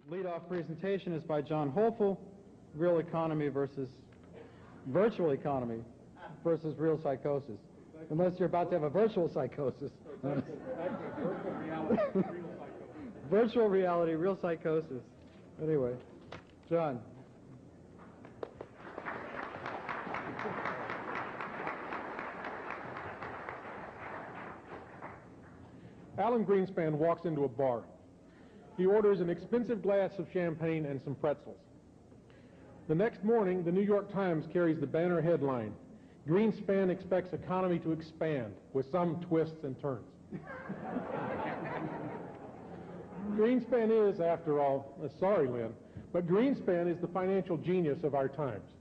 Lead-off presentation is by John Hopeful, Real Economy versus Virtual Economy versus Real Psychosis. Unless you're about to have a virtual psychosis. Virtual reality, real psychosis. Anyway, John. Alan Greenspan walks into a bar. He orders an expensive glass of champagne and some pretzels. The next morning, the New York Times carries the banner headline, "Greenspan expects economy to expand with some twists and turns." Greenspan is, after all, sorry, Lynn, but Greenspan is the financial genius of our times.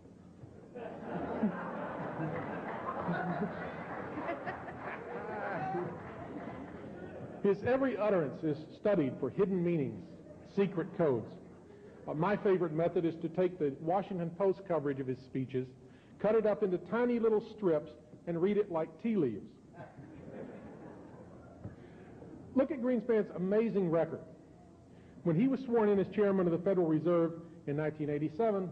His every utterance is studied for hidden meanings, secret codes. My favorite method is to take the Washington Post coverage of his speeches, cut it up into tiny little strips, and read it like tea leaves. Look at Greenspan's amazing record. When he was sworn in as chairman of the Federal Reserve in 1987,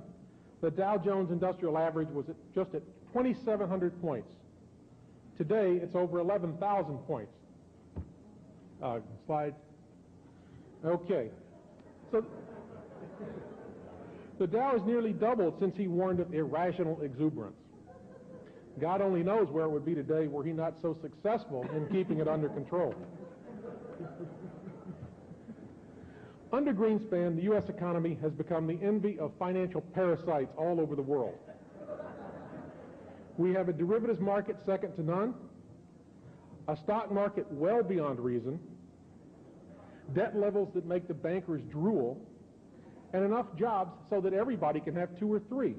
the Dow Jones Industrial Average was just at 2,700 points. Today, it's over 11,000 points. Slide. Okay. So the Dow has nearly doubled since he warned of irrational exuberance. God only knows where it would be today were he not so successful in keeping it under control. Under Greenspan, the U.S. economy has become the envy of financial parasites all over the world. We have a derivatives market second to none, a stock market well beyond reason, debt levels that make the bankers drool, and enough jobs so that everybody can have 2 or 3.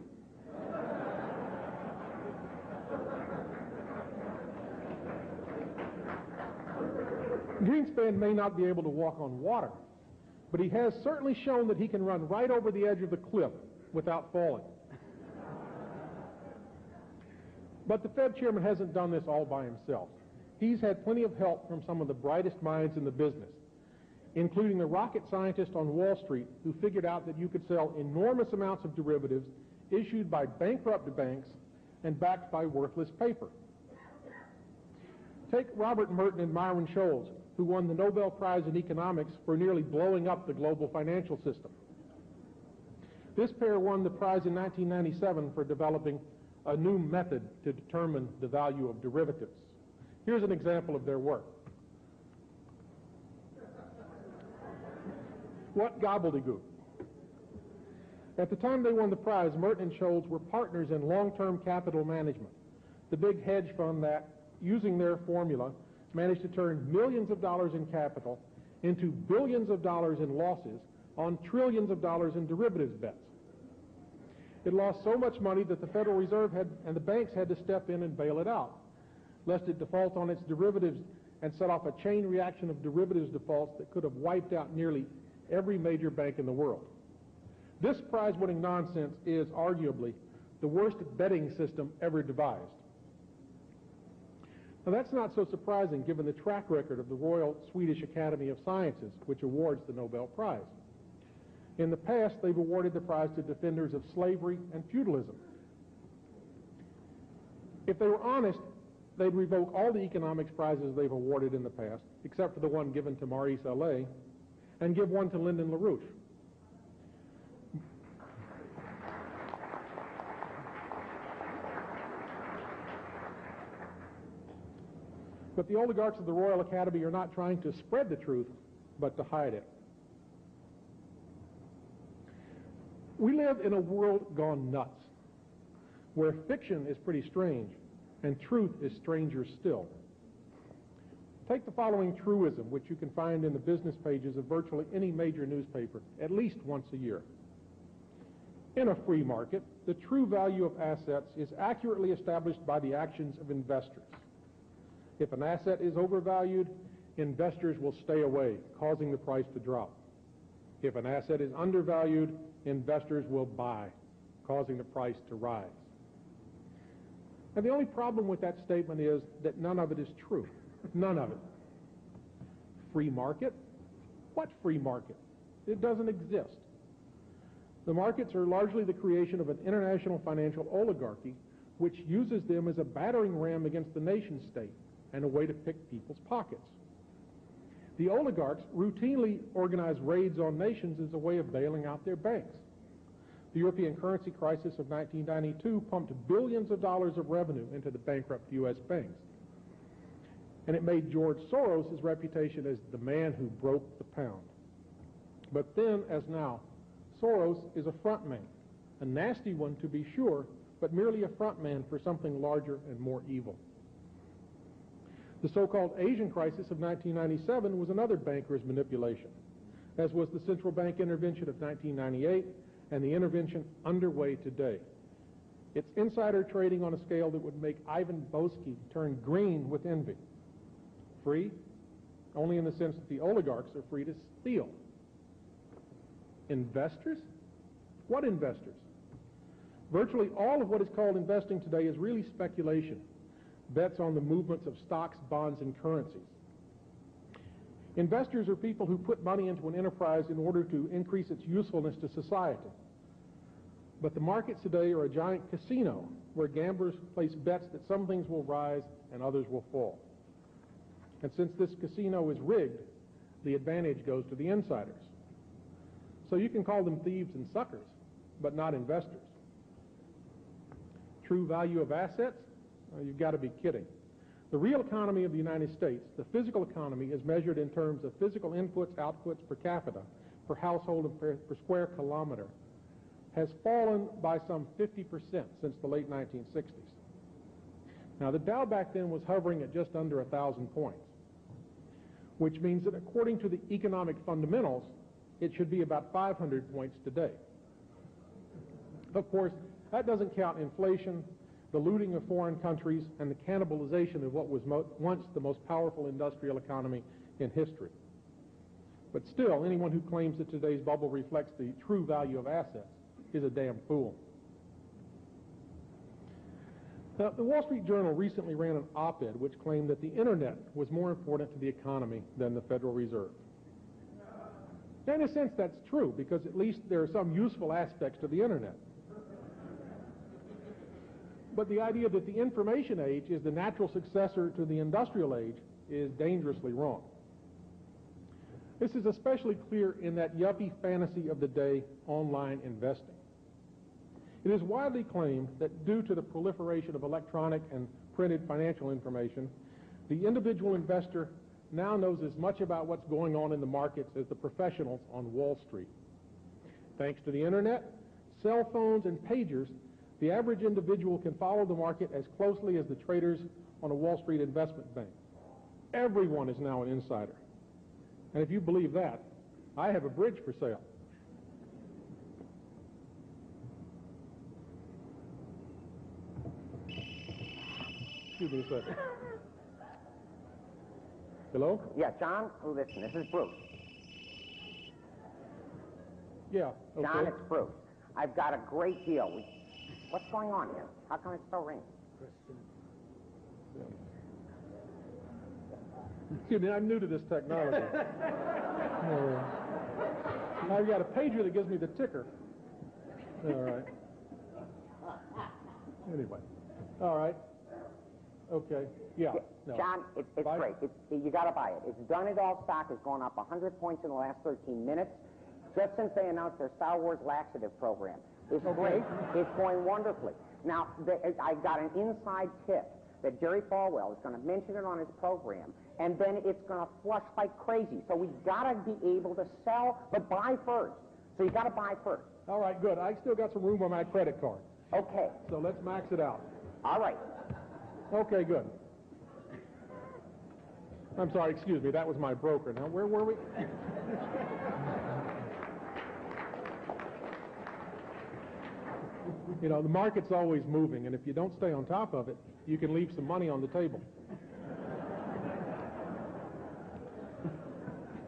Greenspan may not be able to walk on water, but he has certainly shown that he can run right over the edge of the cliff without falling. But the Fed chairman hasn't done this all by himself. He's had plenty of help from some of the brightest minds in the business, including the rocket scientist on Wall Street who figured out that you could sell enormous amounts of derivatives issued by bankrupt banks and backed by worthless paper. Take Robert Merton and Myron Scholes, who won the Nobel Prize in Economics for nearly blowing up the global financial system. This pair won the prize in 1997 for developing a new method to determine the value of derivatives. Here's an example of their work. What gobbledygook. At the time they won the prize, Merton and Scholes were partners in long-term capital management, the big hedge fund that, using their formula, managed to turn millions of dollars in capital into billions of dollars in losses on trillions of dollars in derivatives bets. It lost so much money that the Federal Reserve and the banks had to step in and bail it out, lest it default on its derivatives and set off a chain reaction of derivatives defaults that could have wiped out nearly every major bank in the world. This prize-winning nonsense is arguably the worst betting system ever devised. Now that's not so surprising given the track record of the Royal Swedish Academy of Sciences, which awards the Nobel Prize. In the past, they've awarded the prize to defenders of slavery and feudalism. If they were honest, they'd revoke all the economics prizes they've awarded in the past, except for the one given to Maurice Allais, and give one to Lyndon LaRouche. But the oligarchs of the Royal Academy are not trying to spread the truth, but to hide it. We live in a world gone nuts, where fiction is pretty strange, and truth is stranger still. Take the following truism, which you can find in the business pages of virtually any major newspaper, at least once a year. In a free market, the true value of assets is accurately established by the actions of investors. If an asset is overvalued, investors will stay away, causing the price to drop. If an asset is undervalued, investors will buy, causing the price to rise. And the only problem with that statement is that none of it is true. None of it. Free market? What free market? It doesn't exist. The markets are largely the creation of an international financial oligarchy which uses them as a battering ram against the nation state and a way to pick people's pockets. The oligarchs routinely organize raids on nations as a way of bailing out their banks. The European currency crisis of 1992 pumped billions of dollars of revenue into the bankrupt U.S. banks. And it made George Soros' reputation as the man who broke the pound. But then, as now, Soros is a front man, a nasty one to be sure, but merely a front man for something larger and more evil. The so-called Asian crisis of 1997 was another banker's manipulation, as was the central bank intervention of 1998 and the intervention underway today. It's insider trading on a scale that would make Ivan Boesky turn green with envy. Free? Only in the sense that the oligarchs are free to steal. Investors? What investors? Virtually all of what is called investing today is really speculation, bets on the movements of stocks, bonds, and currencies. Investors are people who put money into an enterprise in order to increase its usefulness to society. But the markets today are a giant casino where gamblers place bets that some things will rise and others will fall. And since this casino is rigged, the advantage goes to the insiders. So you can call them thieves and suckers, but not investors. True value of assets? You've got to be kidding. The real economy of the United States, the physical economy, is measured in terms of physical inputs, outputs per capita, per household, and per square kilometer, has fallen by some 50% since the late 1960s. Now, the Dow back then was hovering at just under 1,000 points, which means that according to the economic fundamentals, it should be about 500 points today. Of course, that doesn't count inflation, the looting of foreign countries, and the cannibalization of what was once the most powerful industrial economy in history. But still, anyone who claims that today's bubble reflects the true value of assets is a damn fool. Now, the Wall Street Journal recently ran an op-ed which claimed that the Internet was more important to the economy than the Federal Reserve. Now, in a sense, that's true, because at least there are some useful aspects to the Internet. But the idea that the information age is the natural successor to the industrial age is dangerously wrong. This is especially clear in that yuppie fantasy of the day, online investing. It is widely claimed that due to the proliferation of electronic and printed financial information, the individual investor now knows as much about what's going on in the markets as the professionals on Wall Street. Thanks to the Internet, cell phones, and pagers, the average individual can follow the market as closely as the traders on a Wall Street investment bank. Everyone is now an insider. And if you believe that, I have a bridge for sale. Excuse me a second. Hello? Yeah, John, listen, this is Bruce. Yeah, okay. John, it's Bruce. I've got a great deal. What's going on here? How come it's still ringing? Excuse me, I'm new to this technology. I've got a pager that gives me the ticker. All right. Anyway. All right. Okay. Yeah. No. John, it's great. You got to buy it. It's done it all. Stock has gone up 100 points in the last 13 minutes, just since they announced their Star Wars laxative program. It's great. It's going wonderfully. Now, I got an inside tip that Jerry Falwell is going to mention it on his program, and then it's going to flush like crazy. So we got to be able to sell, but buy first. So you got to buy first. All right, good. I still got some room on my credit card. Okay. So let's max it out. All right. Okay, good. I'm sorry, excuse me, that was my broker. Now, where were we? You know, the market's always moving, and if you don't stay on top of it, you can leave some money on the table.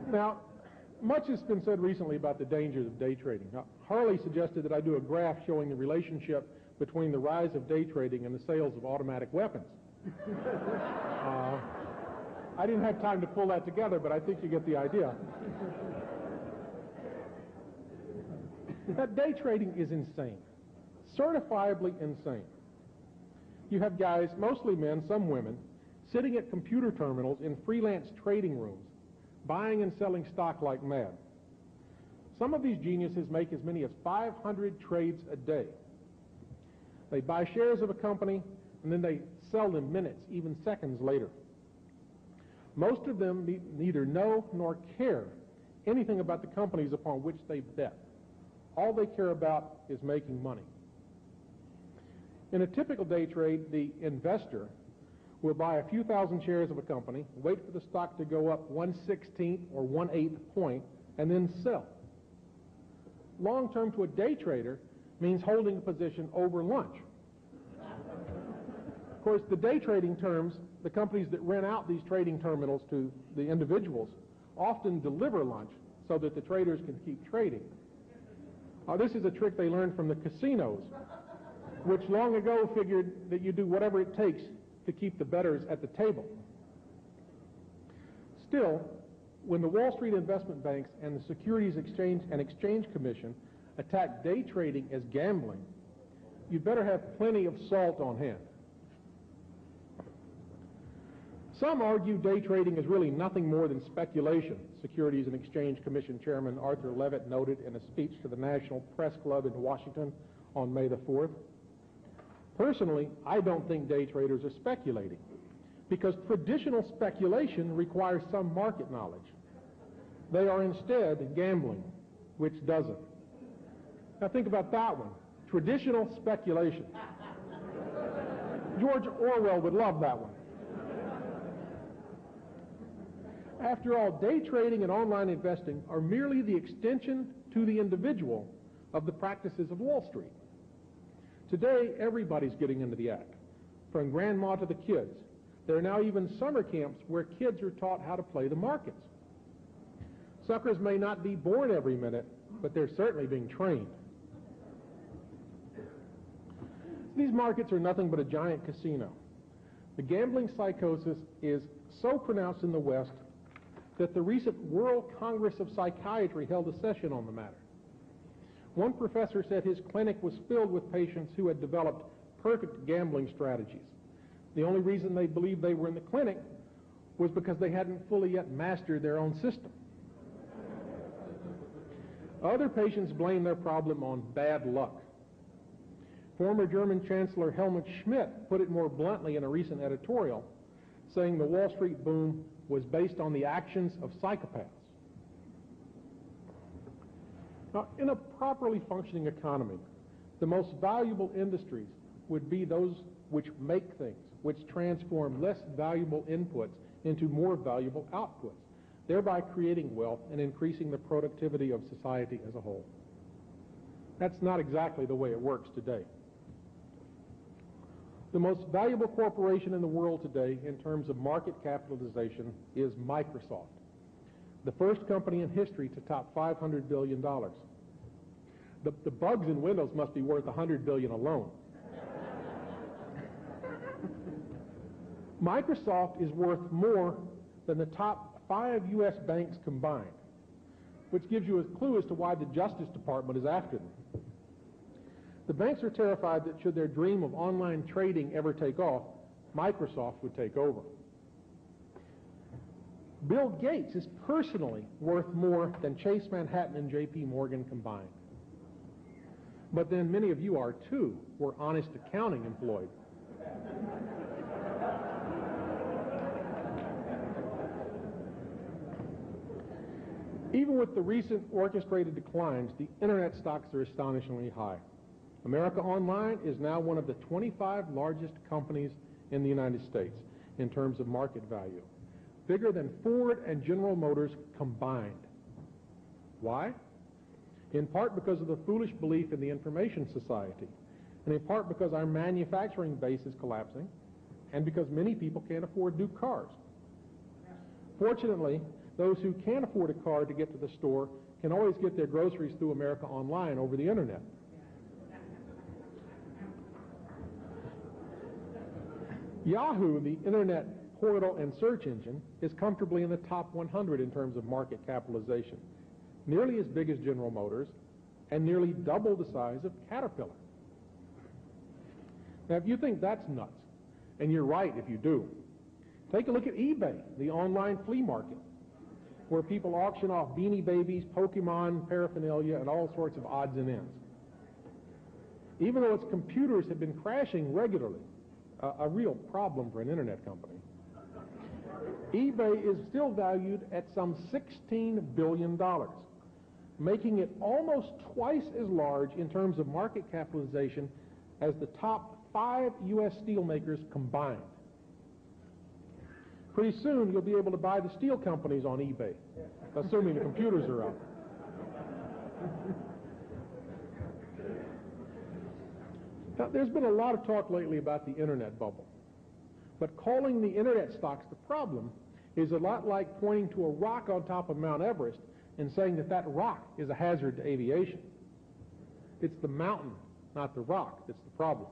Now, much has been said recently about the dangers of day trading. Now, Harley suggested that I do a graph showing the relationship between the rise of day trading and the sales of automatic weapons. I didn't have time to pull that together, but I think you get the idea. That day trading is insane, certifiably insane. You have guys, mostly men, some women, sitting at computer terminals in freelance trading rooms, buying and selling stock like mad. Some of these geniuses make as many as 500 trades a day. They buy shares of a company, and then they sell them minutes, even seconds later. Most of them neither know nor care anything about the companies upon which they bet. All they care about is making money. In a typical day trade, the investor will buy a few thousand shares of a company, wait for the stock to go up 1/16 or 1/8 point, and then sell. Long-term to a day trader means holding a position over lunch. Of course, the day trading terms, the companies that rent out these trading terminals to the individuals often deliver lunch so that the traders can keep trading. This is a trick they learned from the casinos, which long ago figured that you do whatever it takes to keep the bettors at the table. Still, when the Wall Street investment banks and the Securities and Exchange Commission attack day trading as gambling, you'd better have plenty of salt on hand. Some argue day trading is really nothing more than speculation, Securities and Exchange Commission Chairman Arthur Levitt noted in a speech to the National Press Club in Washington on May the 4th. Personally, I don't think day traders are speculating, because traditional speculation requires some market knowledge. They are instead gambling, which doesn't. Now think about that one, traditional speculation. George Orwell would love that one. After all, day trading and online investing are merely the extension to the individual of the practices of Wall Street. Today, everybody's getting into the act, from grandma to the kids. There are now even summer camps where kids are taught how to play the markets. Suckers may not be born every minute, but they're certainly being trained. These markets are nothing but a giant casino. The gambling psychosis is so pronounced in the West that the recent World Congress of Psychiatry held a session on the matter. One professor said his clinic was filled with patients who had developed perfect gambling strategies. The only reason they believed they were in the clinic was because they hadn't fully yet mastered their own system. Other patients blame their problem on bad luck. Former German Chancellor Helmut Schmidt put it more bluntly in a recent editorial, saying the Wall Street boom was based on the actions of psychopaths. Now, in a properly functioning economy, the most valuable industries would be those which make things, which transform less valuable inputs into more valuable outputs, thereby creating wealth and increasing the productivity of society as a whole. That's not exactly the way it works today. The most valuable corporation in the world today in terms of market capitalization is Microsoft, the first company in history to top $500 billion. The bugs in Windows must be worth $100 billion alone. Microsoft is worth more than the top 5 U.S. banks combined, which gives you a clue as to why the Justice Department is after them. The banks are terrified that should their dream of online trading ever take off, Microsoft would take over. Bill Gates is personally worth more than Chase Manhattan and J.P. Morgan combined. But then many of you are too, were honest accounting employed. Even with the recent orchestrated declines, the internet stocks are astonishingly high. America Online is now one of the 25 largest companies in the United States in terms of market value, bigger than Ford and General Motors combined. Why? In part because of the foolish belief in the information society, and in part because our manufacturing base is collapsing, and because many people can't afford new cars. Fortunately, those who can't afford a car to get to the store can always get their groceries through America Online over the internet. Yahoo, the internet portal and search engine, is comfortably in the top 100 in terms of market capitalization, nearly as big as General Motors, and nearly double the size of Caterpillar. Now, if you think that's nuts, and you're right if you do, take a look at eBay, the online flea market, where people auction off Beanie Babies, Pokemon, paraphernalia, and all sorts of odds and ends. Even though its computers have been crashing regularly, a real problem for an internet company, eBay is still valued at some $16 billion, making it almost twice as large in terms of market capitalization as the top 5 U.S. steelmakers combined. Pretty soon, you'll be able to buy the steel companies on eBay, assuming the computers are up. Now, there's been a lot of talk lately about the internet bubble, but calling the internet stocks the problem is a lot like pointing to a rock on top of Mount Everest and saying that that rock is a hazard to aviation. It's the mountain, not the rock, that's the problem.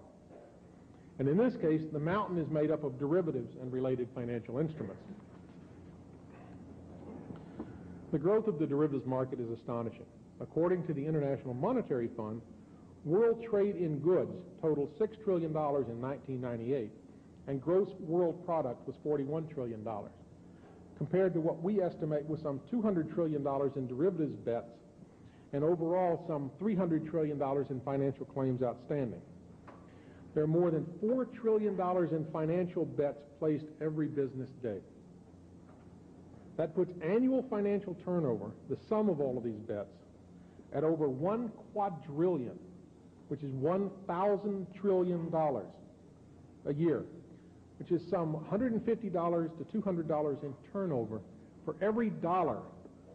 And in this case, the mountain is made up of derivatives and related financial instruments. The growth of the derivatives market is astonishing. According to the International Monetary Fund, world trade in goods totaled $6 trillion in 1998, and gross world product was $41 trillion, compared to what we estimate was some $200 trillion in derivatives bets and overall some $300 trillion in financial claims outstanding. There are more than $4 trillion in financial bets placed every business day. That puts annual financial turnover, the sum of all of these bets, at over 1 quadrillion, which is $1,000 trillion a year, which is some $150 to $200 in turnover for every dollar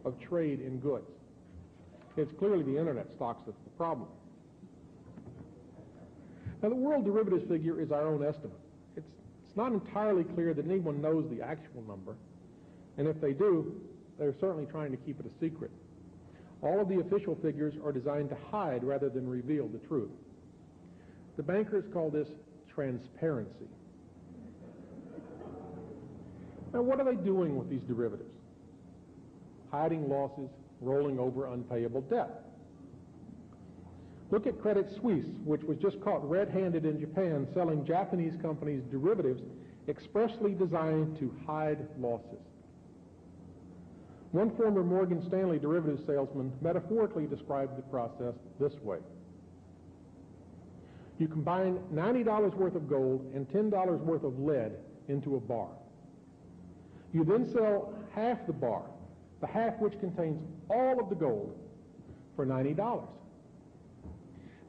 of trade in goods. It's clearly the internet stocks that's the problem. Now, the world derivatives figure is our own estimate. It's not entirely clear that anyone knows the actual number, and if they do, they're certainly trying to keep it a secret. All of the official figures are designed to hide rather than reveal the truth. The bankers call this transparency. Now, what are they doing with these derivatives? Hiding losses, rolling over unpayable debt. Look at Credit Suisse, which was just caught red-handed in Japan selling Japanese companies' derivatives expressly designed to hide losses. One former Morgan Stanley derivatives salesman metaphorically described the process this way. You combine $90 worth of gold and $10 worth of lead into a bar. You then sell half the bar, the half which contains all of the gold, for $90.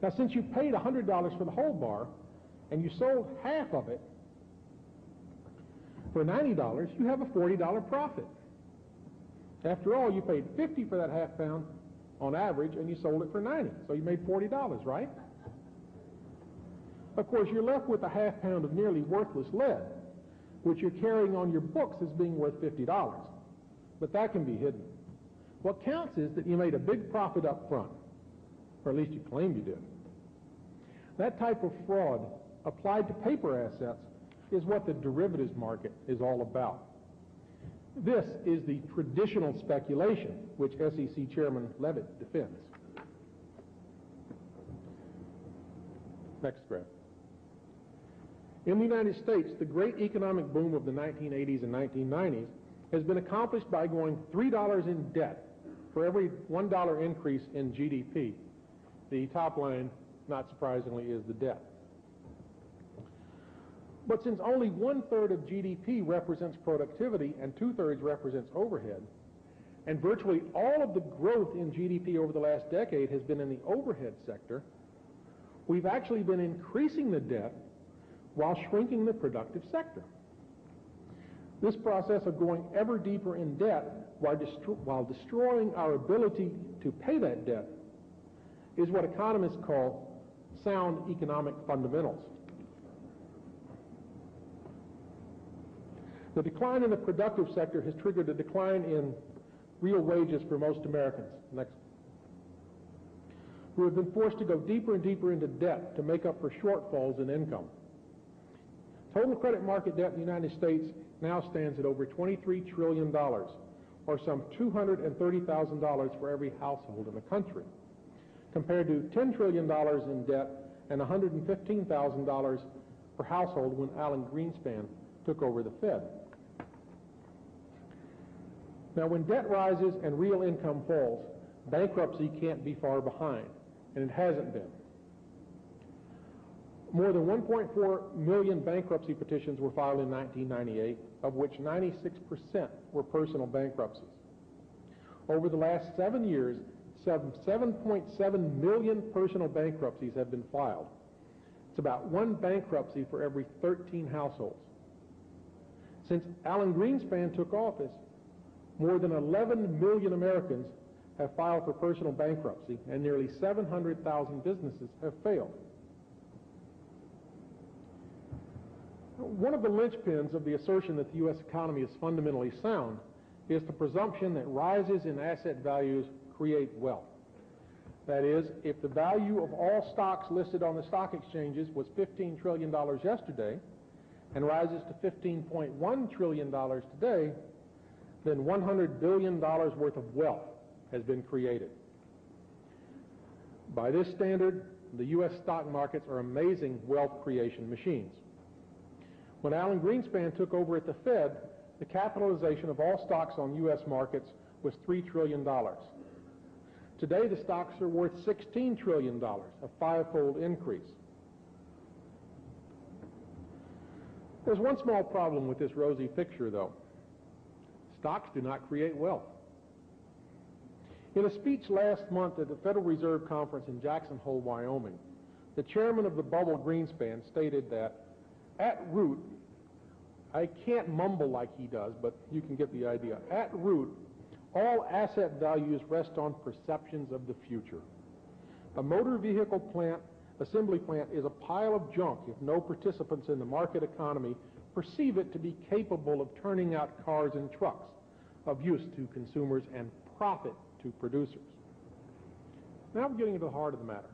Now, since you paid $100 for the whole bar, and you sold half of it for $90, you have a $40 profit. After all, you paid $50 for that half pound on average, and you sold it for $90, so you made $40, right? Of course, you're left with a half pound of nearly worthless lead, which you're carrying on your books as being worth $50, but that can be hidden. What counts is that you made a big profit up front, or at least you claim you did. That type of fraud applied to paper assets is what the derivatives market is all about. This is the traditional speculation which SEC Chairman Levitt defends. Next graph. In the United States, the great economic boom of the 1980s and 1990s has been accomplished by going $3 in debt for every $1 increase in GDP. The top line, not surprisingly, is the debt. But since only 1/3 of GDP represents productivity and 2/3 represents overhead, and virtually all of the growth in GDP over the last decade has been in the overhead sector, we've actually been increasing the debt while shrinking the productive sector. This process of going ever deeper in debt while destroying our ability to pay that debt is what economists call sound economic fundamentals. The decline in the productive sector has triggered a decline in real wages for most Americans. Next. Who have been forced to go deeper and deeper into debt to make up for shortfalls in income. Total credit market debt in the United States now stands at over $23 trillion, or some $230,000 for every household in the country. compared to $10 trillion in debt and $115,000 per household when Alan Greenspan took over the Fed. Now, when debt rises and real income falls, bankruptcy can't be far behind, and it hasn't been. More than 1.4 million bankruptcy petitions were filed in 1998, of which 96% were personal bankruptcies. Over the last 7 years, 7.7 million personal bankruptcies have been filed. It's about one bankruptcy for every 13 households. Since Alan Greenspan took office, more than 11 million Americans have filed for personal bankruptcy, and nearly 700,000 businesses have failed. One of the linchpins of the assertion that the U.S. economy is fundamentally sound is the presumption that rises in asset values create wealth. That is, if the value of all stocks listed on the stock exchanges was $15 trillion yesterday and rises to $15.1 trillion today, then $100 billion worth of wealth has been created. By this standard, the U.S. stock markets are amazing wealth creation machines. When Alan Greenspan took over at the Fed, the capitalization of all stocks on U.S. markets was $3 trillion. Today, the stocks are worth $16 trillion, a five-fold increase. There's one small problem with this rosy picture, though. Stocks do not create wealth. In a speech last month at the Federal Reserve Conference in Jackson Hole, Wyoming, the chairman of the bubble, Greenspan, stated that, at root, I can't mumble like he does, but you can get the idea. At root, all asset values rest on perceptions of the future. A motor vehicle assembly plant is a pile of junk if no participants in the market economy perceive it to be capable of turning out cars and trucks of use to consumers and profit to producers. Now we're getting to the heart of the matter.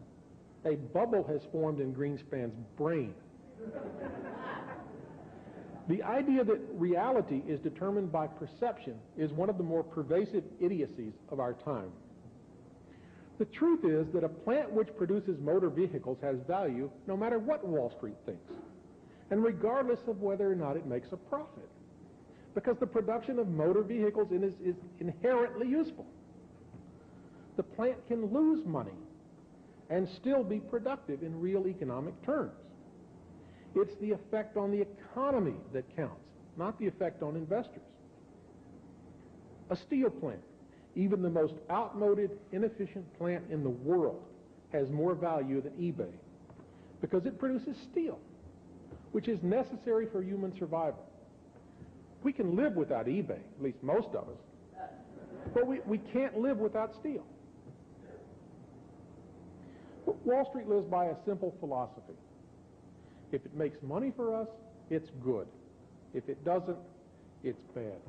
A bubble has formed in Greenspan's brain. The idea that reality is determined by perception is one of the more pervasive idiocies of our time. The truth is that a plant which produces motor vehicles has value no matter what Wall Street thinks, and regardless of whether or not it makes a profit, because the production of motor vehicles is inherently useful. The plant can lose money and still be productive in real economic terms. It's the effect on the economy that counts, not the effect on investors. A steel plant, even the most outmoded, inefficient plant in the world, has more value than eBay because it produces steel, which is necessary for human survival. We can live without eBay, at least most of us, but we can't live without steel. But Wall Street lives by a simple philosophy. If it makes money for us, it's good. If it doesn't, it's bad.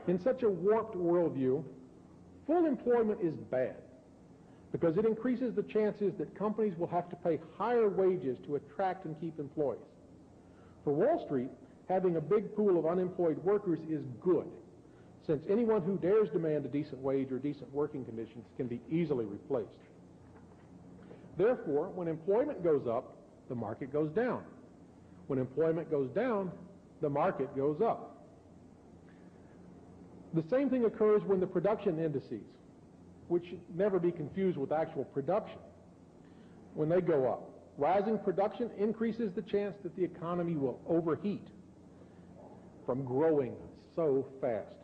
In such a warped worldview, full employment is bad because it increases the chances that companies will have to pay higher wages to attract and keep employees. For Wall Street, having a big pool of unemployed workers is good, since anyone who dares demand a decent wage or decent working conditions can be easily replaced. Therefore, when employment goes up, the market goes down. When employment goes down, the market goes up. The same thing occurs when the production indices, which should never be confused with actual production, when they go up. Rising production increases the chance that the economy will overheat from growing so fast,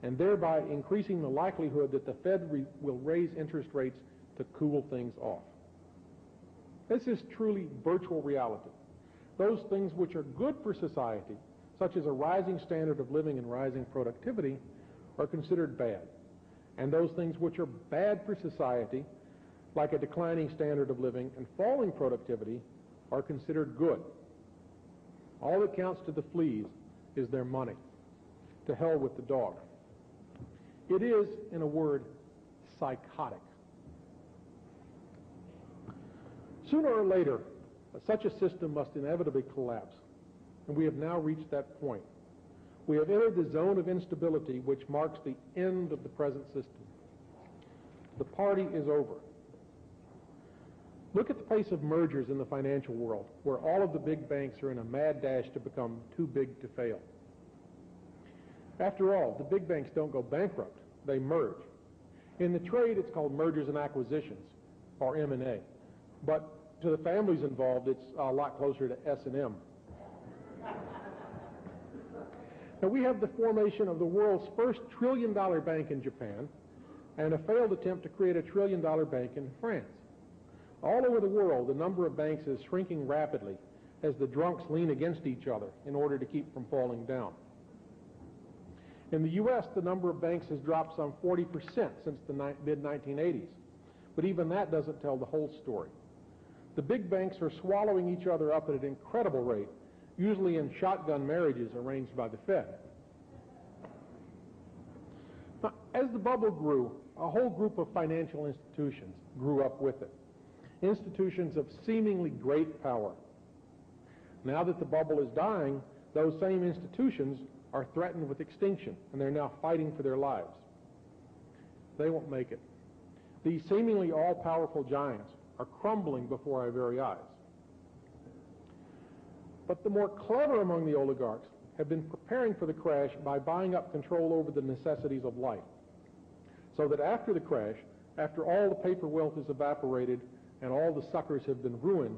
and thereby increasing the likelihood that the Fed will raise interest rates to cool things off. This is truly virtual reality. Those things which are good for society, such as a rising standard of living and rising productivity, are considered bad. And those things which are bad for society, like a declining standard of living and falling productivity, are considered good. All that counts to the fleas is their money. To hell with the dog. It is, in a word, psychotic. Sooner or later, such a system must inevitably collapse, and we have now reached that point. We have entered the zone of instability which marks the end of the present system. The party is over. Look at the pace of mergers in the financial world, where all of the big banks are in a mad dash to become too big to fail. After all, the big banks don't go bankrupt, they merge. In the trade, it's called mergers and acquisitions, or M&A. But to the families involved, it's a lot closer to S&M. Now, we have the formation of the world's first trillion-dollar bank in Japan and a failed attempt to create a trillion-dollar bank in France. All over the world, the number of banks is shrinking rapidly as the drunks lean against each other in order to keep from falling down. In the U.S., the number of banks has dropped some 40% since the mid-1980s, but even that doesn't tell the whole story. The big banks are swallowing each other up at an incredible rate, usually in shotgun marriages arranged by the Fed. Now, as the bubble grew, a whole group of financial institutions grew up with it. Institutions of seemingly great power. Now that the bubble is dying, those same institutions are threatened with extinction, and they're now fighting for their lives. They won't make it. These seemingly all-powerful giants are crumbling before our very eyes. But the more clever among the oligarchs have been preparing for the crash by buying up control over the necessities of life, so that after the crash, after all the paper wealth is evaporated and all the suckers have been ruined,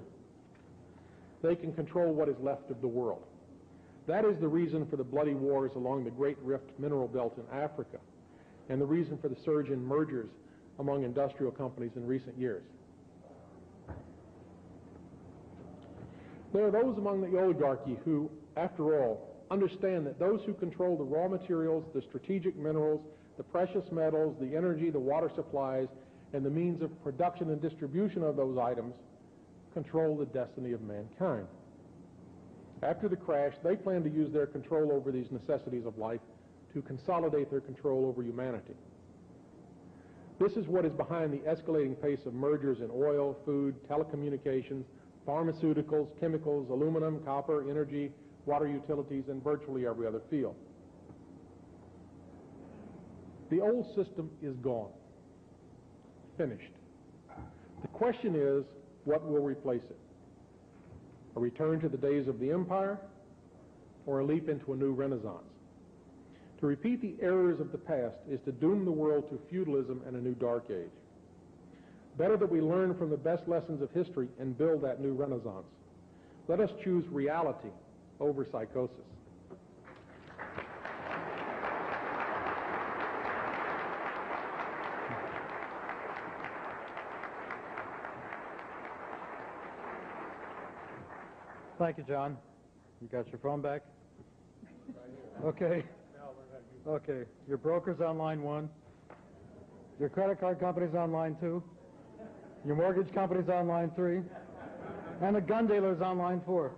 they can control what is left of the world. That is the reason for the bloody wars along the Great Rift mineral belt in Africa, and the reason for the surge in mergers among industrial companies in recent years. There are those among the oligarchy who, after all, understand that those who control the raw materials, the strategic minerals, the precious metals, the energy, the water supplies, and the means of production and distribution of those items control the destiny of mankind. After the crash, they plan to use their control over these necessities of life to consolidate their control over humanity. This is what is behind the escalating pace of mergers in oil, food, telecommunications, pharmaceuticals, chemicals, aluminum, copper, energy, water utilities, and virtually every other field. The old system is gone. Finished. The question is, what will replace it? A return to the days of the empire, or a leap into a new renaissance? To repeat the errors of the past is to doom the world to feudalism and a new dark age. Better that we learn from the best lessons of history and build that new renaissance. Let us choose reality over psychosis. Thank you, John. You got your phone back? Okay. Okay. Your broker's on line 1. Your credit card company's on line 2. Your mortgage company's on line 3. And the gun dealer's on line 4.